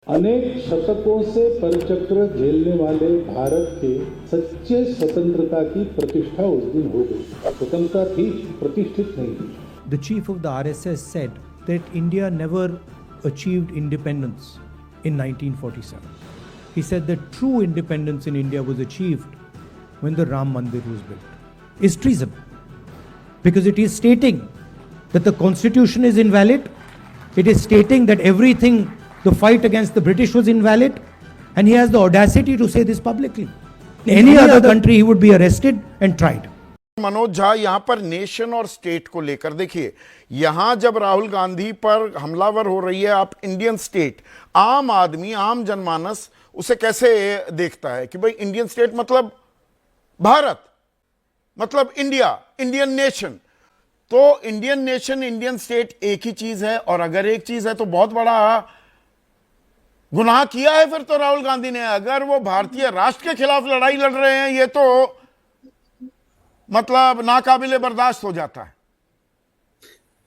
अनेक शतकों से परचक्र झेलने वाले भारत के सच्चे स्वतंत्रता की प्रतिष्ठा उस दिन हो गई। स्वतंत्रता थी, प्रतिष्ठित नहीं थी। The chief of the RSS said that India never achieved independence in 1947. He said that true independence in India was achieved when the Ram Mandir was built. Is treason, because it is stating that the constitution is invalid, it is stating that everything, the fight against the British was invalid, and he has the audacity to say this publicly. In any other country he would be arrested and tried. Manoj Jha, यहां पर nation और state को लेकर देखिए, यहां जब राहुल गांधी पर हमलावर हो रही है, आप इंडियन स्टेट, आम आदमी, आम जनमानस उसे कैसे देखता है कि भाई इंडियन स्टेट मतलब भारत, मतलब इंडिया, इंडियन नेशन। तो इंडियन नेशन, इंडियन स्टेट एक ही चीज है, और अगर एक चीज है तो बहुत बड़ा गुनाह किया है फिर तो राहुल गांधी ने। अगर वो भारतीय राष्ट्र के खिलाफ लड़ाई लड़ रहे हैं, ये तो मतलब नाकाबिले बर्दाश्त हो जाता है।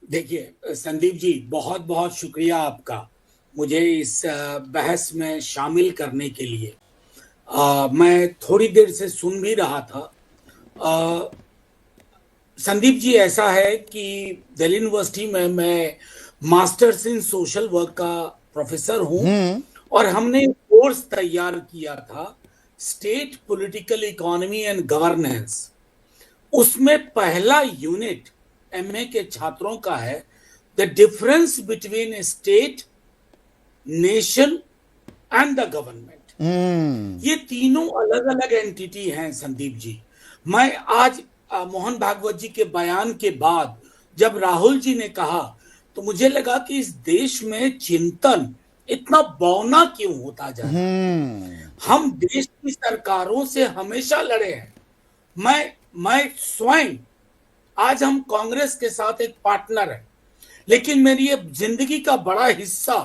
देखिए संदीप जी, बहुत बहुत शुक्रिया आपका मुझे इस बहस में शामिल करने के लिए। मैं थोड़ी देर से सुन भी रहा था। संदीप जी, ऐसा है कि दिल्ली यूनिवर्सिटी में मैं मास्टर्स इन सोशल वर्क का प्रोफेसर हूं, और हमने कोर्स तैयार किया था state political economy and governance. उसमें पहला यूनिट एमए के छात्रों का है the difference between state, nation and the government. ये तीनों अलग अलग एंटिटी हैं संदीप जी। मैं आज मोहन भागवत जी के बयान के बाद जब राहुल जी ने कहा, तो मुझे लगा कि इस देश में चिंतन इतना बौना क्यों होता जा रहा है। हम देश की सरकारों से हमेशा लड़े हैं। मैं स्वयं, आज हम कांग्रेस के साथ एक पार्टनर है, लेकिन मेरी ये जिंदगी का बड़ा हिस्सा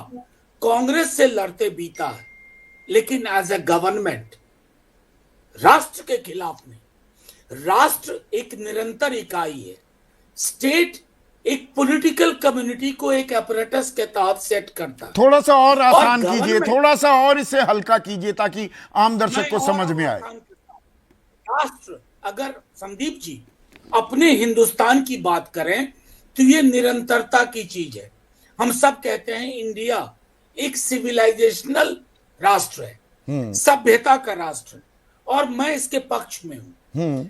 कांग्रेस से लड़ते बीता है, लेकिन एज ए गवर्नमेंट, राष्ट्र के खिलाफ नहीं। राष्ट्र एक निरंतर इकाई है, स्टेट एक पॉलिटिकल कम्युनिटी को एक अपरेटस के तहत सेट करता है। थोड़ा सा और आसान कीजिए, थोड़ा सा और इसे हल्का कीजिए ताकि आम दर्शक को समझ में आए। राष्ट्र, अगर संदीप जी अपने हिंदुस्तान की बात करें तो ये निरंतरता की चीज है। हम सब कहते हैं इंडिया एक सिविलाइजेशनल राष्ट्र है, सभ्यता का राष्ट्र है, और मैं इसके पक्ष में हूं।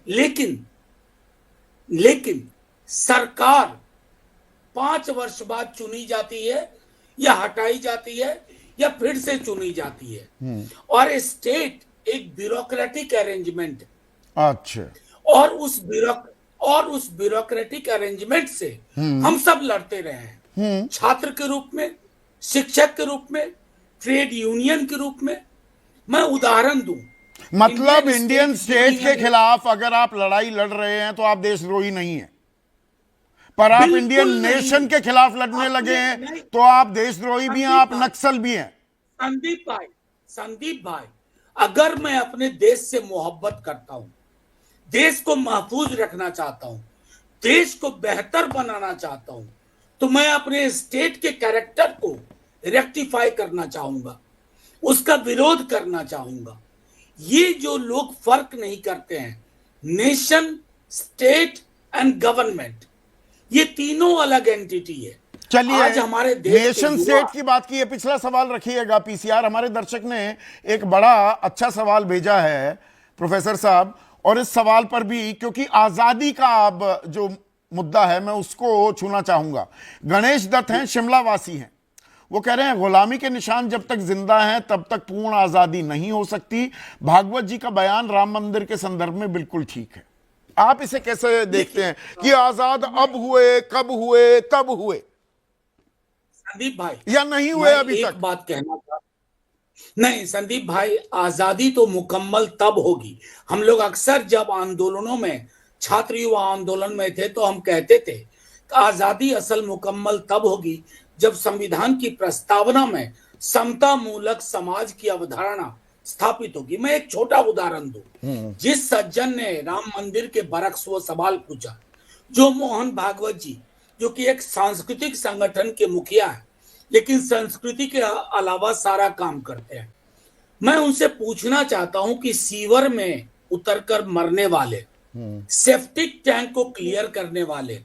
लेकिन सरकार 5 वर्ष बाद चुनी जाती है, या हटाई जाती है, या फिर से चुनी जाती है, और स्टेट एक ब्यूरोक्रेटिक अरेंजमेंट। अच्छा। और उस ब्यूरोक्रेटिक अरेंजमेंट से हम सब लड़ते रहे हैं, छात्र के रूप में, शिक्षक के रूप में, ट्रेड यूनियन के रूप में। मैं उदाहरण दूं, मतलब इंडियन स्टेट के खिलाफ अगर आप लड़ाई लड़ रहे हैं तो आप देशद्रोही नहीं हैं, पर आप इंडियन नेशन के खिलाफ लड़ने लगे हैं तो आप देशद्रोही भी हैं, आप नक्सल भी हैं। संदीप भाई, अगर मैं अपने देश से मोहब्बत करता हूं, देश को महफूज रखना चाहता हूं, देश को बेहतर बनाना चाहता हूं, तो मैं अपने स्टेट के कैरेक्टर को रेक्टिफाई करना चाहूंगा, उसका विरोध करना चाहूंगा। ये जो लोग फर्क नहीं करते हैं, नेशन, स्टेट एंड गवर्नमेंट, ये तीनों अलग एंटिटी है। चलिए, आज हमारे देश नेशन स्टेट की बात की है। पिछला सवाल रखिएगा पीसीआर, हमारे दर्शक ने एक बड़ा अच्छा सवाल भेजा है प्रोफेसर साहब, और इस सवाल पर भी, क्योंकि आजादी का अब जो मुद्दा है मैं उसको छूना चाहूंगा। गणेश दत्त हैं, शिमला वासी हैं, वो कह रहे हैं गुलामी के निशान जब तक जिंदा हैं तब तक पूर्ण आजादी नहीं हो सकती। भागवत जी का बयान राम मंदिर के संदर्भ में बिल्कुल ठीक है। आप इसे कैसे देखते हैं कि आजाद अब हुए, कब हुए, तब हुए, संदीप भाई, या नहीं हुए अभी तक? एक बात कहना था, नहीं संदीप भाई, आजादी तो मुकम्मल तब होगी। हम लोग अक्सर जब आंदोलनों में, छात्र युवा आंदोलन में थे, तो हम कहते थे कि आजादी असल मुकम्मल तब होगी जब संविधान की प्रस्तावना में समता मूलक समाज की अवधारणा स्थापित होगी। मैं एक छोटा उदाहरण दूं। जिस सज्जन ने राम मंदिर के बरक्स वो सवाल पूछा, जो मोहन भागवत जी, जो कि एक सांस्कृतिक संगठन के मुखिया है, लेकिन संस्कृति के अलावा सारा काम करते हैं। मैं उनसे पूछना चाहता हूं कि सीवर में उतरकर मरने वाले, सेप्टिक टैंक को क्लियर करने वाले,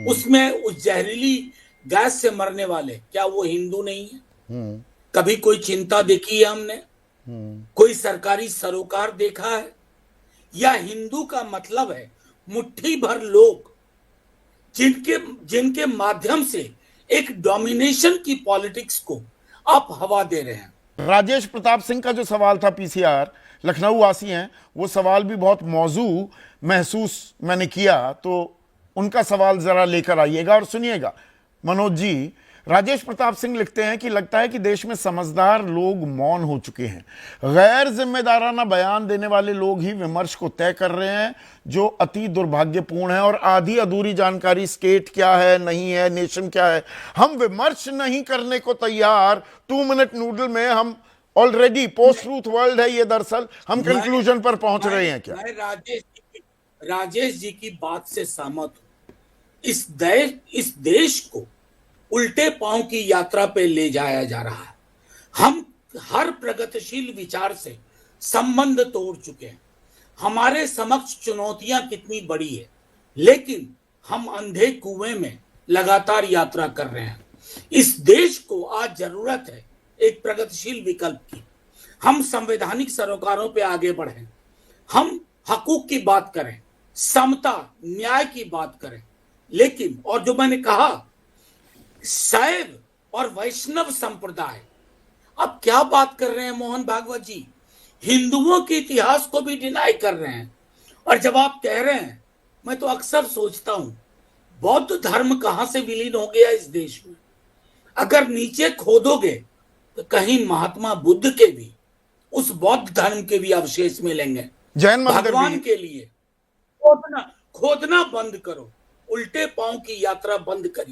उसमें उस जहरीली गैस से मरने वाले, क्या वो हिंदू नहीं है? कभी कोई चिंता देखी है हमने? कोई सरकारी सरोकार देखा है? या हिंदू का मतलब है मुट्ठी भर लोग जिनके माध्यम से एक डोमिनेशन की पॉलिटिक्स को आप हवा दे रहे हैं। राजेश प्रताप सिंह का जो सवाल था, पीसीआर लखनऊ वासी हैं, वो सवाल भी बहुत मौजू महसूस मैंने किया, तो उनका सवाल जरा लेकर आइएगा और सुनिएगा। मनोज जी, राजेश प्रताप सिंह लिखते हैं कि लगता है कि देश में समझदार लोग मौन हो चुके हैं, गैर जिम्मेदाराना बयान देने वाले लोग ही विमर्श को तय कर रहे हैं, जो अति दुर्भाग्यपूर्ण है, और आधी अधूरी जानकारी स्टेट क्या है, नहीं है, नेशन क्या है, हम विमर्श नहीं करने को तैयार। 2 मिनट नूडल में हम ऑलरेडी पोस्ट ट्रूथ वर्ल्ड है ये, दरअसल हम कंक्लूजन पर पहुंच रहे हैं क्या? मैं राजेश जी की बात से सहमत हूं। इस देश को उल्टे पांव की यात्रा पे ले जाया जा रहा है। हम हर प्रगतिशील विचार से संबंध तोड़ चुके हैं। हमारे समक्ष चुनौतियां कितनी बड़ी है, लेकिन हम अंधे कुएं में लगातार यात्रा कर रहे हैं। इस देश को आज जरूरत है एक प्रगतिशील विकल्प की। हम संवैधानिक सरोकारों पे आगे बढ़ें, हम हकूक की बात करें, समता न्याय की बात करें, लेकिन और जो मैंने कहा शैव और वैष्णव संप्रदाय, अब क्या बात कर रहे हैं मोहन भागवत जी, हिंदुओं के इतिहास को भी डिनाई कर रहे हैं। और जब आप कह रहे हैं, मैं तो अक्सर सोचता हूं बौद्ध धर्म कहां से विलीन हो गया इस देश में। अगर नीचे खोदोगे तो कहीं महात्मा बुद्ध के भी, उस बौद्ध धर्म के भी अवशेष मिलेंगे। जैन मंदिर भगवान के लिए खोदना बंद करो, उल्टे पांव की यात्रा बंद करिए।